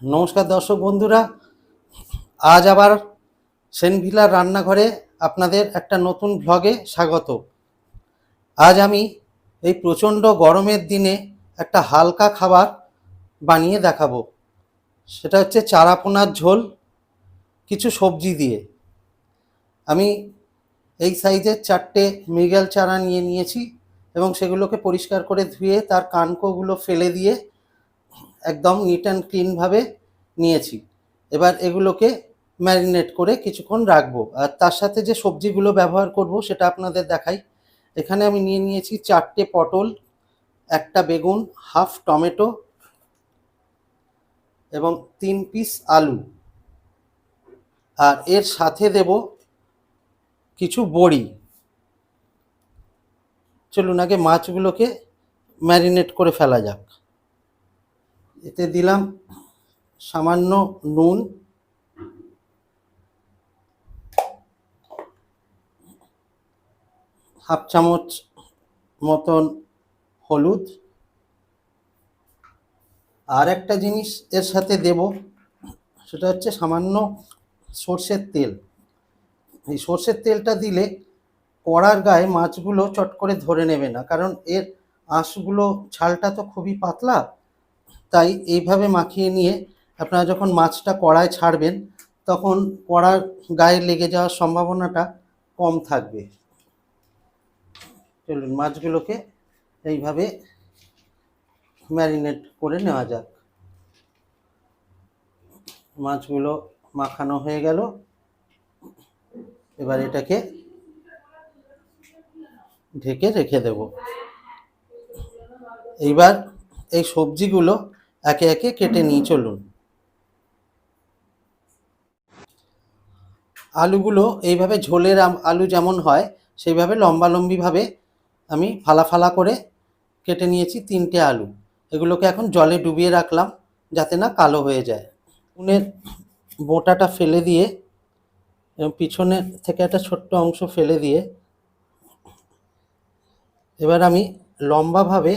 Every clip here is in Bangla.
নমস্কার দর্শক বন্ধুরা, আজ আবার সেনভিলার রান্নাঘরে আপনাদের একটা নতুন ভ্লগে স্বাগত। আজ আমি এই প্রচণ্ড গরমের দিনে একটা হালকা খাবার বানিয়ে দেখাবো। সেটা হচ্ছে চারাপোনার ঝোল কিছু সবজি দিয়ে। আমি এই সাইজের 4টে মৃগেল চারা নিয়ে নিয়েছি এবং সেগুলোকে পরিষ্কার করে ধুয়ে তার কানকোগুলো ফেলে দিয়ে একদম নিট অ্যান্ড ক্লিনভাবে নিয়েছি। এবার এগুলোকে ম্যারিনেট করে কিছুক্ষণ রাখবো, আর তার সাথে যে সবজিগুলো ব্যবহার করব সেটা আপনাদের দেখাই। এখানে আমি নিয়ে নিয়েছি 4টে পটল, একটা বেগুন, হাফ টমেটো এবং 3 পিস আলু, আর এর সাথে দেব কিছু বড়ি। চলুন আগে মাছগুলোকে ম্যারিনেট করে ফেলা যাক। এতে দিলাম সামান্য নুন, হাফ চামচ মতন হলুদ, আর একটা জিনিস এর সাথে দেব, সেটা হচ্ছে সামান্য সর্ষের তেল। এই সর্ষের তেলটা দিলে কড়ার গায়ে মাছগুলো চট করে ধরে নেবে না, কারণ এর আঁশগুলো, ছালটা তো খুবই পাতলা। তাই এইভাবে মাখিয়ে নিয়ে আপনারা যখন মাছটা কড়ায় ছাড়বেন তখন কড়ার গায়ে লেগে যাওয়ার সম্ভাবনাটা কম থাকবে। চলুন মাছগুলোকে এইভাবে ম্যারিনেট করে নেওয়া যাক। মাছগুলো মাখানো হয়ে গেল। এবার এটাকে ঢেকে রেখে দেব। এইবার এই সবজিগুলো একে একে কেটে নিয়ে চলুন। আলুগুলো এইভাবে ঝোলের আলু যেমন হয় সেইভাবে লম্বালম্বিভাবে আমি ফালা ফালা করে কেটে নিয়েছি 3টে আলু। এগুলোকে এখন জলে ডুবিয়ে রাখলাম যাতে না কালো হয়ে যায়। উনের বোঁটাটা ফেলে দিয়ে এবং পিছনের থেকে একটা ছোট্ট অংশ ফেলে দিয়ে এবার আমি লম্বাভাবে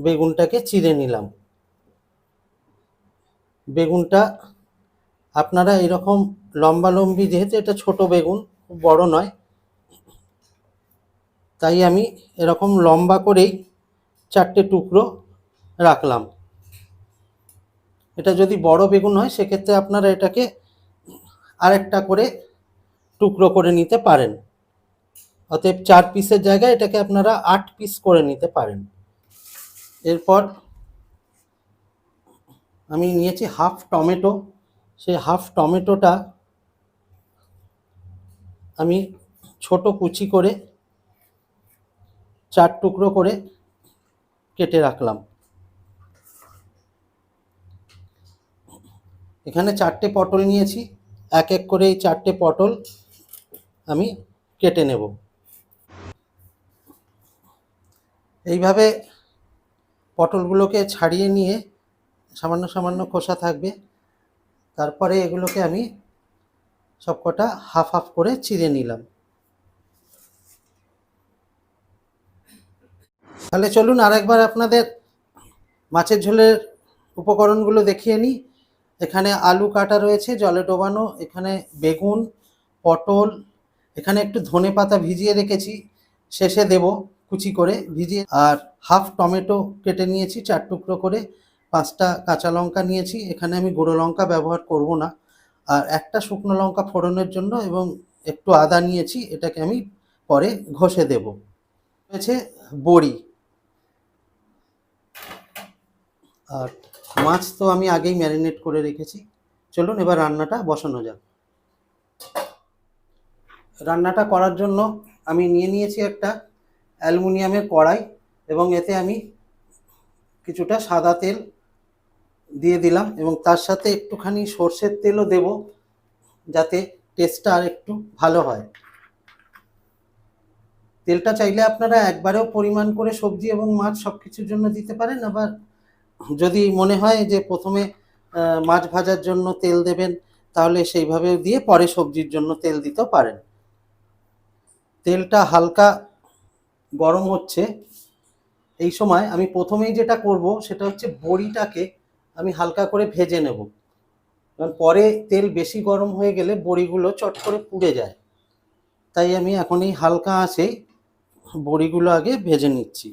বেগুনটাকে চিড়ে নিলাম। বেগুনটা আপনারা এরকম লম্বালম্বি, যেহেতু এটা ছোট বেগুন, খুব বড় নয়, তাই আমি এরকম লম্বা করেই 4টে টুকরো রাখলাম। এটা যদি বড় বেগুন হয় সেক্ষেত্রে আপনারা এটাকে আরেকটা করে টুকরো করে নিতে পারেন। অতএব 4 পিসের জায়গায় এটাকে আপনারা 8 পিস করে নিতে পারেন। এরপর আমি নিয়েছি হাফ টমেটো। সেই হাফ টমেটোটা আমি ছোট কুচি করে 4 টুকরো করে কেটে রাখলাম। এখানে 4টে পটল নিয়েছি, এক এক করে এই 4টে পটল আমি কেটে নেব। এইভাবে পটলগুলোকে ছাড়িয়ে নিয়ে সামান্য সামান্য খোসা থাকবে, তারপরে এগুলোকে আমি সবকটা হাফ হাফ করে চিড়ে নিলাম। তাহলে চলুন আরেকবার আপনাদের মাছের ঝোলের উপকরণগুলো দেখিয়ে নিই। এখানে আলু কাটা রয়েছে জলে ডোবানো, এখানে বেগুন, পটল, এখানে একটু ধনেপাতা ভিজিয়ে রেখেছি, শেষে দেব কুচি করে ভিজিয়ে, আর হাফ টমেটো কেটে নিয়েছি 4 টুকরো করে, 5টা কাঁচা লঙ্কা নিয়েছি, এখানে আমি গুঁড়ো লঙ্কা ব্যবহার করব না, আর একটা শুকনো লঙ্কা ফোড়নের জন্য, এবং একটু আদা নিয়েছি, এটাকে আমি পরে ঘষে দেব। রয়েছে বড়ি, আর মাছ তো আমি আগেই ম্যারিনেট করে রেখেছি। চলুন এবার রান্নাটা বসানো যাক। রান্নাটা করার জন্য আমি নিয়ে নিয়েছি একটা অ্যালুমিনিয়ামের কড়াই, এবং এতে আমি কিছুটা সাদা তেল দিয়ে দিলাম, এবং তার সাথে একটুখানি সর্ষের তেলও দেব যাতে টেস্টটা আর একটু ভালো হয়। তেলটা চাইলে আপনারা একবারেও পরিমাণ করে সবজি এবং মাছ সব কিছুর জন্য দিতে পারেন, আবার যদি মনে হয় যে প্রথমে মাছ ভাজার জন্য তেল দেবেন তাহলে সেইভাবে দিয়ে পরে সবজির জন্য তেল দিতেও পারেন। তেলটা হালকা গরম হচ্ছে, এই সময় আমি প্রথমেই যেটা করব সেটা হচ্ছে বড়িটাকে আমি হালকা করে ভেজে নেব, কারণ পরে তেল বেশি গরম হয়ে গেলে বড়িগুলো চট করে পুড়ে যায়। তাই আমি এখন এই হালকা আঁচে বড়িগুলো আগে ভেজে নিচ্ছি।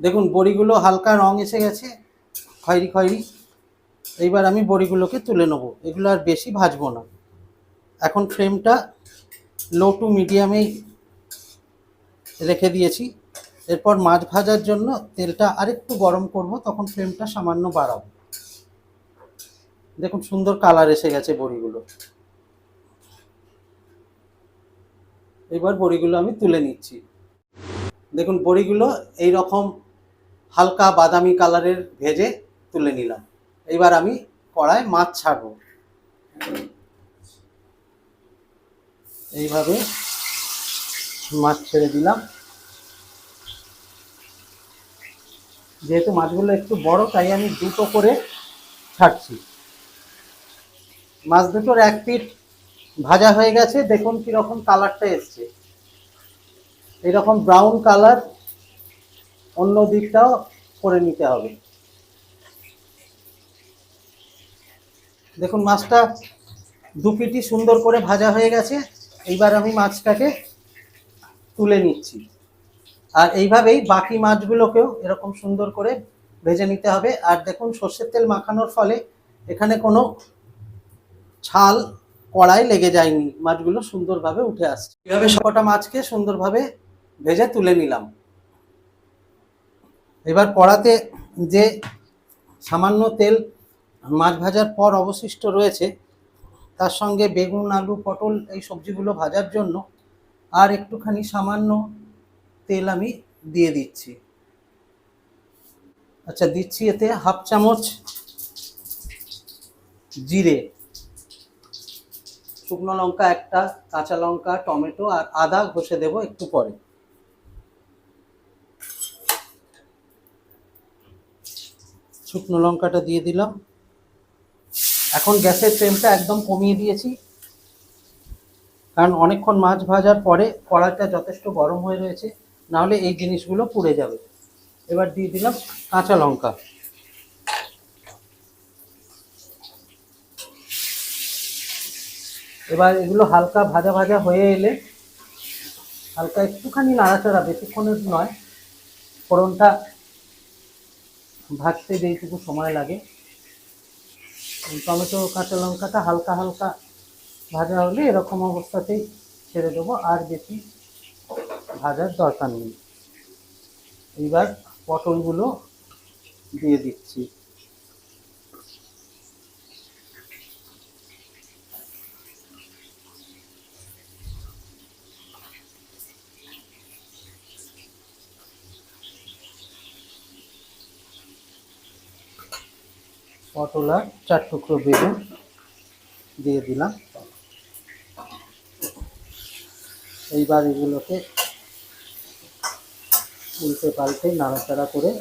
দেখুন বড়িগুলো হালকা রং এসে গেছে, খয়েরি খয়েরি। এইবার আমি বড়িগুলোকে তুলে নেব, এগুলো আর বেশি ভাজবো না। এখন ফ্লেমটা লো টু মিডিয়ামেই রেখে দিয়েছি। এরপর মাছ ভাজার জন্য তেলটা আরেকটু গরম করব, তখন ফ্লেমটা সামান্য বাড়াবো। দেখুন সুন্দর কালার এসে গেছে বড়িগুলো। এবার বড়িগুলো আমি তুলে নিচ্ছি। দেখুন বড়িগুলো এই রকম হালকা বাদামি কালারের ভেজে তুলে নিলাম। এবার আমি কড়ায় মাছ ছাড়বো। এইভাবে মাছ ছেড়ে দিলাম। যেহেতু মাছগুলো একটু বড়, তাই আমি দুটো করে ছাড়ছি। মাছ দুটোর এক পিঠ ভাজা হয়ে গেছে, দেখুন কীরকম কালারটা এসছে। এইরকম ব্রাউন কালার অন্য দিকটাও করে নিতে হবে। দেখুন মাছটা দু পিঠই সুন্দর করে ভাজা হয়ে গেছে। এইবার আমি মাছটাকে তুলে নিচ্ছি। আর এইভাবেই বাকি মাছগুলোকেও এরকম সুন্দর করে ভেজে নিতে হবে। আর দেখুন সর্ষের তেল মাখানোর ফলে এখানে কোনো ছাল কড়াই লেগে যায়নি, মাছগুলো সুন্দরভাবে উঠে আসছে। এভাবে সবকটা মাছকে সুন্দরভাবে ভেজে তুলে নিলাম। এবার কড়াতে যে সামান্য তেল মাছ ভাজার পর অবশিষ্ট রয়েছে, তার সঙ্গে বেগুন আলু পটল এই সবজিগুলো ভাজার জন্য আর একটুখানি সামান্য তেল আমি দিয়ে দিচ্ছি। আচ্ছা, দিচ্ছি এতে হাফ চামচ জিরে, শুকনো লঙ্কা একটা, কাঁচা লঙ্কা, টমেটো আর আদা ঘষে দেব একটু পরে। শুকনো লঙ্কাটা দিয়ে দিলাম। এখন গ্যাসের ফ্লেমটা একদম কমিয়ে দিয়েছি, কারণ অনেকক্ষণ মাছ ভাজার পরে কড়াইটা যথেষ্ট গরম হয়ে রয়েছে, নাহলে এই জিনিসগুলো পুড়ে যাবে। এবার দিয়ে দিলাম কাঁচা লঙ্কা। এবার এগুলো হালকা ভাজা ভাজা হয়ে এলে হালকা একটুখানি নাড়াচাড়া, বেশিক্ষণের নয়, ফোড়নটা ভাজতে যেইটুকু সময় লাগে। টমেটো কাঁচা লঙ্কাটা হালকা হালকা ভাজা হলে এরকম অবস্থাতেই ছেড়ে দেবো, আর বেশি ভাজার দরকার নেই। এইবার পটলগুলো দিয়ে দিচ্ছি। পটল আর 4 টুকরো বেগুন দিয়ে দিলাম। এইবার এগুলোকে উল্টে পাল্টে নাড়াচাড়া করে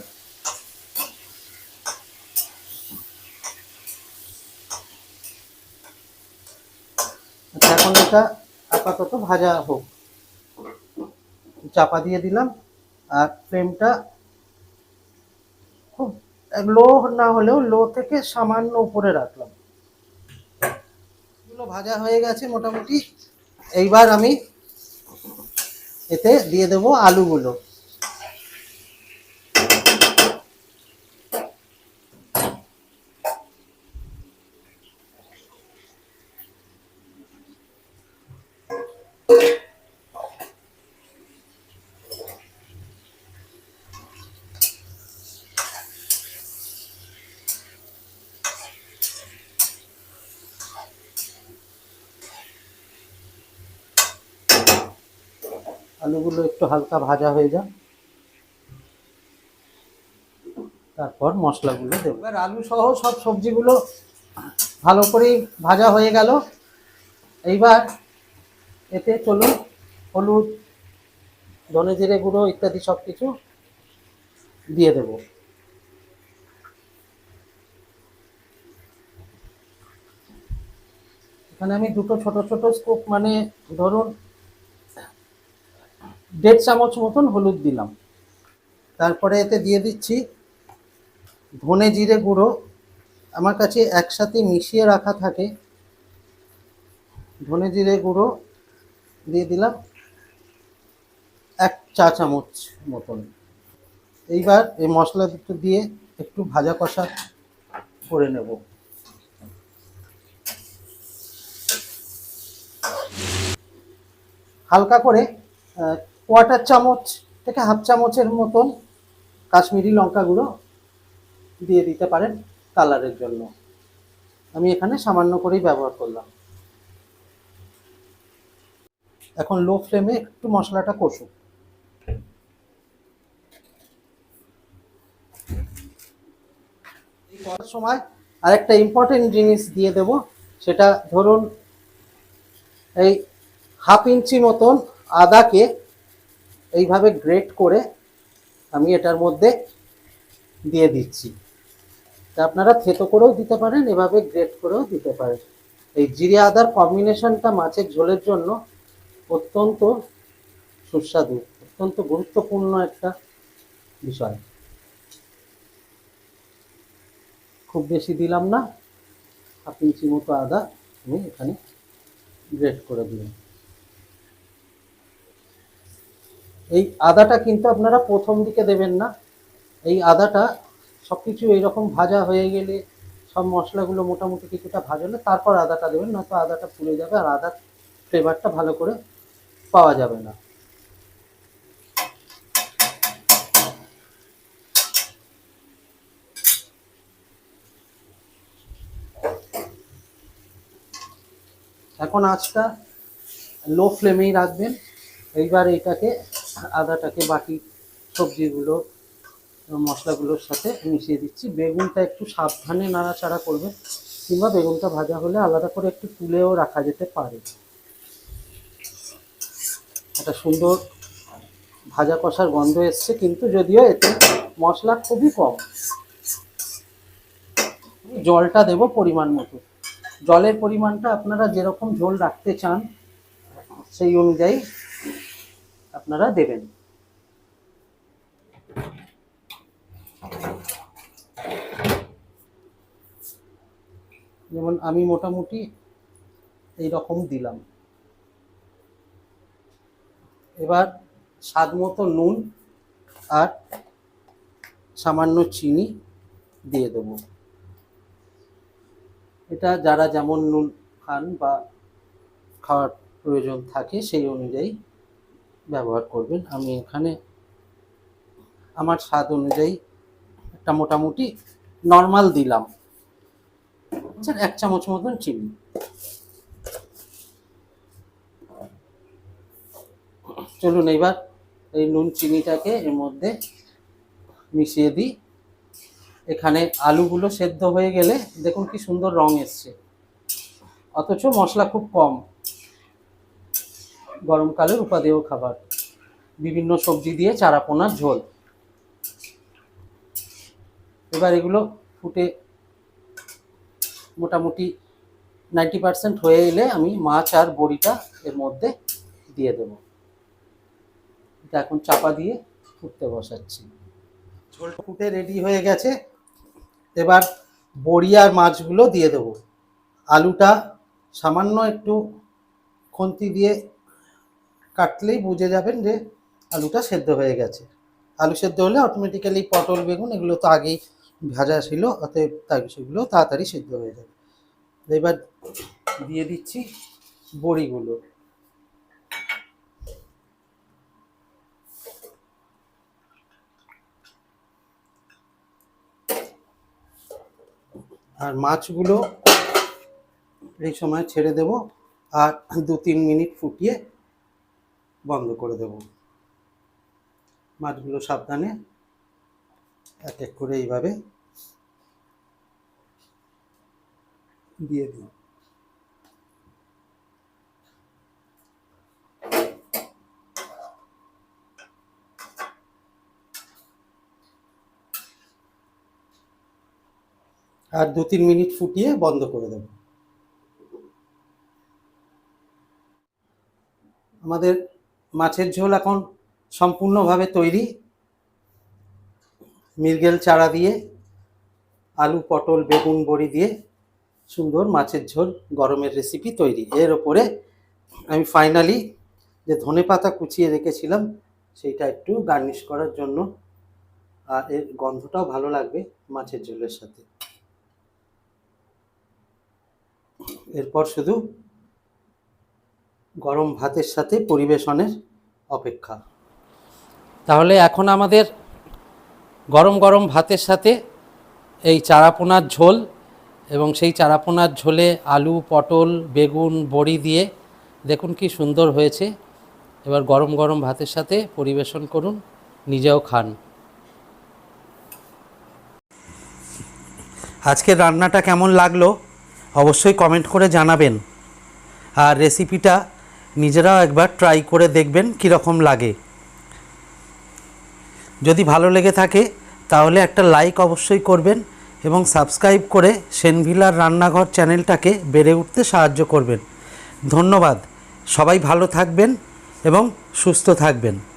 এখন এটা আপাতত ভাজা হোক। চাপা দিয়ে দিলাম আর ফ্লেমটা খুব লো না হলেও লো থেকে সামান্য উপরে রাখলাম। এগুলো ভাজা হয়ে গেছে মোটামুটি। এইবার আমি এতে দিয়ে দেবো আলুগুলো। আলুগুলো একটু হালকা ভাজা হয়ে যাক, তারপর মশলাগুলো দেবো। এবার আলু সহ সব সবজিগুলো ভালো করেই ভাজা হয়ে গেল। এইবার এতে চলুন হলুদ, ধনে জিরে গুঁড়ো ইত্যাদি সব কিছু দিয়ে দেব। এখানে আমি দুটো ছোট ছোট স্কুপ মানে ধরুন 1.5 চামচ মতন হলুদ দিলাম। তারপরে এতে দিয়ে দিচ্ছি ধনে জিরে গুঁড়ো। আমার কাছে একসাথে মিশিয়ে রাখা থাকে। ধনে জিরে গুঁড়ো দিয়ে দিলাম 1 চা চামচ মতন। এইবার এই মশলা দুটো দিয়ে একটু ভাজা কষা করে নেব। হালকা করে 1/4 চামচ থেকে 1/2 চামচের মতন কাশ্মীরি লঙ্কা গুঁড়ো দিয়ে দিতে পারেন কালারের জন্য। আমি এখানে সামান্য করেই ব্যবহার করলাম। এখন লো ফ্লেমে একটু মশলাটা কষুক। এই করার সময় আরেকটা ইম্পর্টেন্ট জিনিস দিয়ে দেব, সেটা ধরুন এই 1/2 ইঞ্চি মতন আদাকে এইভাবে গ্রেট করে আমি এটার মধ্যে দিয়ে দিচ্ছি। তা আপনারা থেতো করেও দিতে পারেন, এভাবে গ্রেট করেও দিতে পারেন। এই জিরে আদার কম্বিনেশনটা মাছের ঝোলের জন্য অত্যন্ত সুস্বাদু, অত্যন্ত গুরুত্বপূর্ণ একটা বিষয়। খুব বেশি দিলাম না, 1/2 ইঞ্চি মতো আদা আমি এখানে গ্রেট করে দিলাম। এই আদাটা কিন্তু আপনারা প্রথম দিকে দেবেন না। এই আদাটা সব কিছু এইরকম ভাজা হয়ে গেলে, সব মশলাগুলো মোটামুটি কিছুটা ভাজলে তারপর আদাটা দেবেন, নয়তো আদাটা পুড়ে যাবে আর আদার ফ্লেভারটা ভালো করে পাওয়া যাবে না। এখন আঁচটা লো ফ্লেমেই রাখবেন। এইবার এইটাকে আদাটাকে বাকি সবজিগুলো মশলাগুলোর সাথে মিশিয়ে দিচ্ছি। বেগুনটা একটু সাবধানে নাড়াচাড়া করবেন, কিংবা বেগুনটা ভাজা হলে আলাদা করে একটু তুলেও রাখা যেতে পারে। একটা সুন্দর ভাজা কষার গন্ধ এসছে, কিন্তু যদিও এতে মশলা খুবই কম। জলটা দেব পরিমাণ মতো। জলের পরিমাণটা আপনারা যেরকম ঝোল রাখতে চান সেই অনুযায়ী আপনারা দেবেন। যেমন আমি মোটামুটি এই রকম দিলাম। এবার স্বাদ মতো নুন আর সামান্য চিনি দিয়ে দেব। এটা যারা যেমন নুন খান বা খাওয়ার প্রয়োজন থাকে সেই অনুযায়ী ব্যবহার করবেন। আমি এখানে আমার স্বাদ অনুযায়ী একটা মোটামুটি নর্মাল দিলাম, 1 চামচ মতন চিনি। চলুন এবার এই নুন চিনিটাকে এর মধ্যে মিশিয়ে দিই। এখানে আলুগুলো সেদ্ধ হয়ে গেলে দেখুন কি সুন্দর রং এসছে, অথচ মশলা খুব কম। গরমকালের উপাদেয় খাবার, বিভিন্ন সবজি দিয়ে চারাপোনার ঝোল। এবার এগুলো ফুটে মোটামুটি 90% হয়ে এলে আমি মাছ আর বড়িটা এর মধ্যে দিয়ে দেব। এটা এখন চাপা দিয়ে ফুটতে বসাচ্ছি। ঝোলটা ফুটে রেডি হয়ে গেছে। এবার বড়ি আর মাছগুলো দিয়ে দেব। আলুটা সামান্য একটু খুন্তি দিয়ে কাটলেই বুঝে যাবেন যে আলুটা সেদ্ধ হয়ে গেছে। আলু সেদ্ধ হলে অটোমেটিক্যালি পটল বেগুন এগুলো তো আগেই ভাজা ছিল, অতএব তাই সেগুলো তাড়াতাড়ি সেদ্ধ হয়ে যাবে। এবার দিয়ে দিচ্ছি বড়িগুলো। আর মাছগুলো এই সময় ছেড়ে দেব, আর 2-3 মিনিট ফুটিয়ে বন্ধ করে দেব। মাছগুলো সাবধানে এক এক করে এইভাবে দিয়ে দিই। আর 2-3 মিনিট ফুটিয়ে বন্ধ করে দেব। আমাদের মাছের ঝোল এখন সম্পূর্ণভাবে তৈরি। মৃগেল চারা দিয়ে, আলু, পটল, বেগুন, বড়ি দিয়ে সুন্দর মাছের ঝোল গরমের রেসিপি তৈরি। এর ওপরে আমি ফাইনালি যে ধনেপাতা কুচিয়ে রেখেছিলাম সেইটা একটু গার্নিশ করার জন্য, আর এর গন্ধটাও ভালো লাগবে মাছের ঝোলের সাথে। এরপর শুধু গরম ভাতের সাথে পরিবেশনের অপেক্ষা। তাহলে এখন আমাদের গরম গরম ভাতের সাথে এই চারাপোনার ঝোল এবং সেই চারাপোনার ঝোলে আলু, পটল, বেগুন, বড়ি দিয়ে দেখুন কি সুন্দর হয়েছে। এবার গরম গরম ভাতের সাথে পরিবেশন করুন, নিজেও খান। আজকের রান্নাটা কেমন লাগলো অবশ্যই কমেন্ট করে জানাবেন, আর রেসিপিটা নিজেরাও একবার ট্রাই করে দেখবেন কীরকম লাগে। যদি ভালো লেগে থাকে তাহলে একটা লাইক অবশ্যই করবেন এবং সাবস্ক্রাইব করে সেনভিলার রান্নাঘর চ্যানেলটাকে বেড়ে উঠতে সাহায্য করবেন। ধন্যবাদ। সবাই ভালো থাকবেন এবং সুস্থ থাকবেন।